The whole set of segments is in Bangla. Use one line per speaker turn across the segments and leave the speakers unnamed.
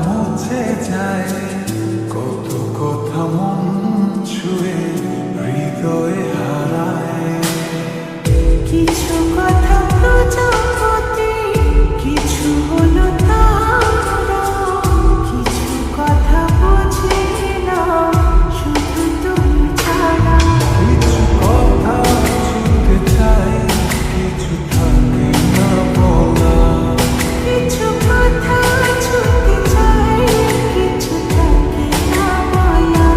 মুছে যায়, কত কথা মন ছুঁয়ে হৃদয়ে হারায়।
কিছু কথা প্রজাপতি, কিছু হলো তারা, কিছু কথা বোঝে না শুধু তুমি ছাড়া।
কিছু কথা ছুঁতে চাই, কিছু থাকে না বলা।
কিছু কথা ছুঁতে চাই, কিছু থাকে না বলা।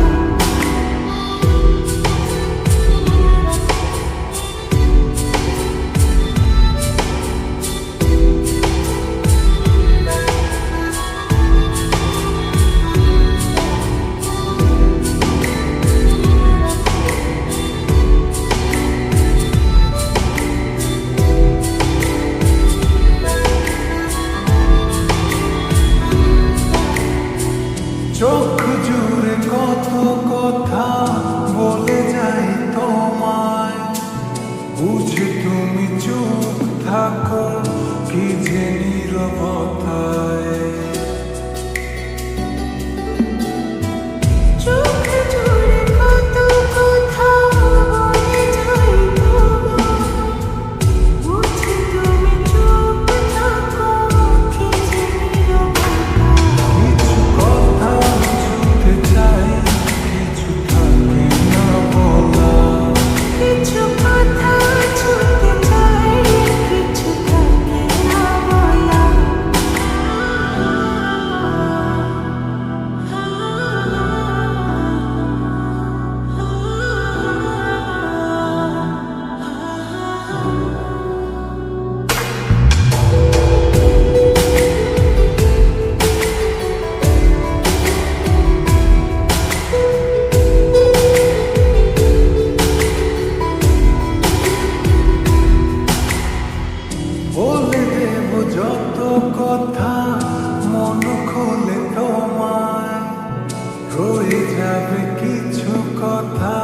চোখ জুড়ে কত কথা বলে যাই তোমায়, বুঝে তুমি চুপ থাকো কি যে নীরবতায়।
চোখ জুড়ে কত কথা বলে যাই তোমায়, বুঝি তুমি চুপ থাকো কি যে নীরবতা।
কিছু কথা ছুঁতে চাই, কিছু থাকে না বলা।
কিছু কথা ছুঁতে চাই, কিছু থাকে না বলা।
বলে দেব যত কথা মন খুলে তোমায়, রয়ে যাবে কিছু কথা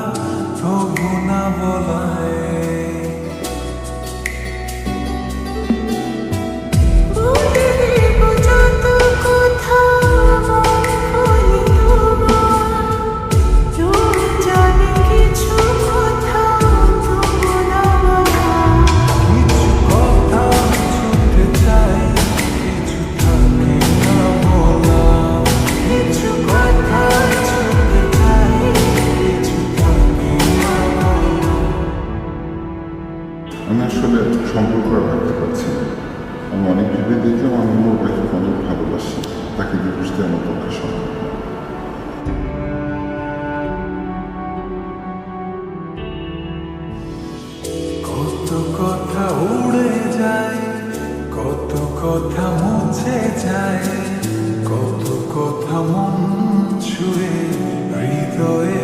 তবু না বলায়।
বলে দেব যত কথা মন খুলে তোমায়, রয়ে যাবে কিছু কথা তবু না বলা।
কিছু কথা ছুঁতে চাই, কিছু থাকে না বলা।
কিছু কথা ছুঁতে চাই,
কিছু থাকে না বলা।
আমি আসলে সম্পর্ক আর রাখতে পারছি না। আমি অনেক ভেবে দেখলাম আমি আমার ওয়াইফকে অনেক ভালোবাসি, তাকে ডিভোর্স দিয়ে আমার পক্ষে সম্ভব না।
কত কথা উড়ে যায়, কত কথা মুছে যায়, কত কথা মন ছুঁয়ে হৃদয়ে